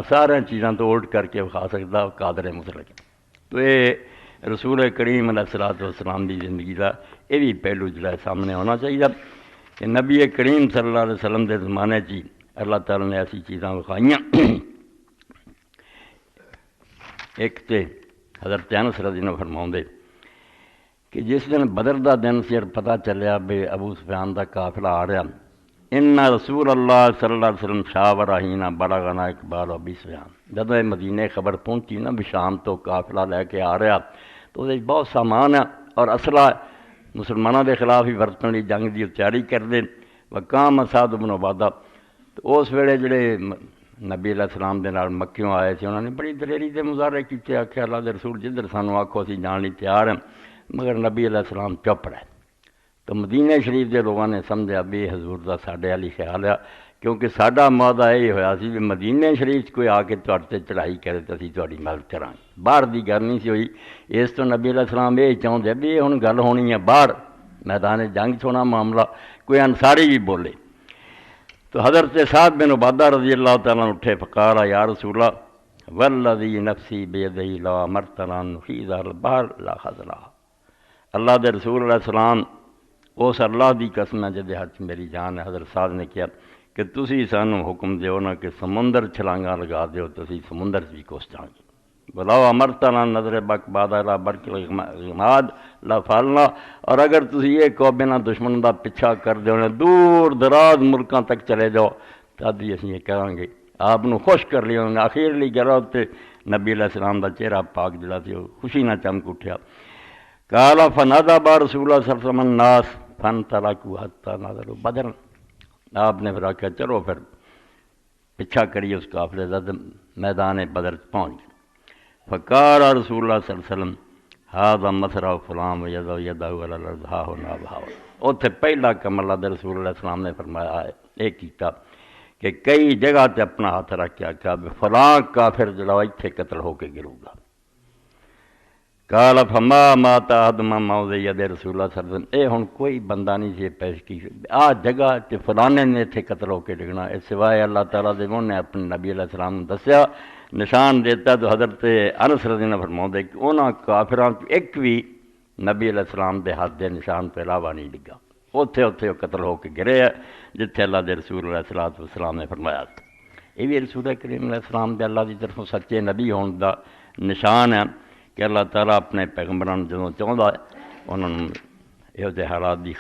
سارے چیزاں تو الٹ کر کے کھا سکتا قادر مطلق۔ تو یہ رسول کریم علیہ الصلوۃ والسلام کی زندگی کا یہ بھی پہلو جڑا سامنے ہونا چاہیے کہ نبی کریم صلی اللہ علیہ وسلم کے زمانے چی اللہ تعالیٰ نے ایسی چیزاں وکھائیاں۔ ایک تے حضرت انس رضی اللہ عنہ فرماؤندے کہ جس دن بدر دا دن سے پتہ چلیا بے ابو سفیان دا قافلہ آ رہا، ان رسول اللہ صلی اللہ علیہ وسلم شاورہ ہینا بلغنا اقبال ابی سفیان، جب مدینے خبر پہنچی نا بھی شام تو قافلہ لے کے آ رہا تو وہ بہت سامان ہے اور اسلحہ مسلمانوں کے خلاف ہی ورتن لی جنگ کی تیاری کر دے۔ وقام سعد بن عبادہ، تو اس ویلے جڑے نبی علیہ السلام دے نال مکیوں آئے تھے انہوں نے بڑی دلیری دے مظاہرے کیتے، آخیا اللہ دے رسول جدھر سانو آکھو اسی جان لی تیار ہیں، مگر نبی علیہ السلام چپ رہے۔ تو مدینہ شریف کے لوگوں نے سمجھا بھی حضور دا ساڈے والی خیال ہے، کیونکہ ساڈا معاہدہ یہ ہویا سی کہ مدینہ شریف کوئی آ کے تہاڈے تے چڑھائی کرے تو اسی تہاڈی مدد کریں گے، باہر دی گل نہیں سی ہوئی۔ اس تو نبی علیہ السلام یہ چاہتے بھی یہ ہن گل ہونی ہے باہر میدان جنگ چھونا معاملہ، کوئی انصاری بھی بولے۔ تو حضرت سعد بن عبادہ رضی اللہ تعالیٰ عنہ اٹھے فقال یا رسول اللہ والذی نفسی بیدہ لا امرتنا نخیذ البحر لا خذلہ، اللہ دے رسول علیہ السلام اس اللہ دی قسم ہے جدے ہاتھ میری جان ہے۔ حضرت سعد نے کیا کہ تسی سانو حکم دیو نا کہ سمندر چھلانگا لگا دیو تو اسی سمندر بھی کوس جائیں گے، بلاو امرتنا نظر بک بادہ لا برک الغماد لا فالنا، اور اگر تسی یہ کو بنا دشمن دا پیچھا کر دیو نا دور دراز ملکاں تک چلے جاؤ تب بھی اسی یہ کریں گے۔ آپ نو خوش کر لیا انہوں نے، آخر لی گرہ تے نبی علیہ السلام دا چہرہ پاک جڑا سی خوشی نہ چمک اٹھیا۔ قال فنادى رسول اللہ صلی اللہ علیہ وسلم الناس فانطلقوا حتى نظروا بدرا، آپ نے پھر آخیا چلو پھر پیچھا کریے اس قافلے کا، میدان بدر پہنچ گئے۔ فقال رسول اللہ صلی اللہ علیہ وسلم هذا مسرع فلان ويضع يده على الارض ها هنا بهاول، اتنے پہلا کم اللہ دے رسول اللہ السلام نے فرمایا ہے یہ کیتا کہ کئی جگہ تے اپنا ہاتھ رکھ کے آخیا فلاں کافر جڑا اتنے قتل ہو کے گروں گا۔ قال فما مات احد من موضع ید رسول اللہ صلی اللہ علیہ وسلم، اے ہن کوئی بندہ نہیں سی پیش کی آ جگہ تے فلانے نے اتنے قتل ہو کے ڈگنا، اس سوائے اللہ تعالیٰ دے نے اپنے نبی علیہ السلام نے دسیا نشان دیتا۔ تو حضرت انس رضی اللہ عنہ فرماؤندے کہ انہاں کافراں ایک بھی نبی علیہ السلام دے ہاتھ دے نشان پہ علاوہ نہیں ڈگا، اوتھے اوتھے قتل ہو کے گرے ہے جتھے اللہ دے رسول علیہ الصلوۃ والسلام نے فرمایا۔ یہ بھی رسول کریم علیہ السلام دے اللہ دی طرفوں سچے نبی ہون دا نشان ہے کہ اللہ تعالیٰ اپنے پیغمبران جدوں چاہندا ہے انہوں نے یہ حالات دی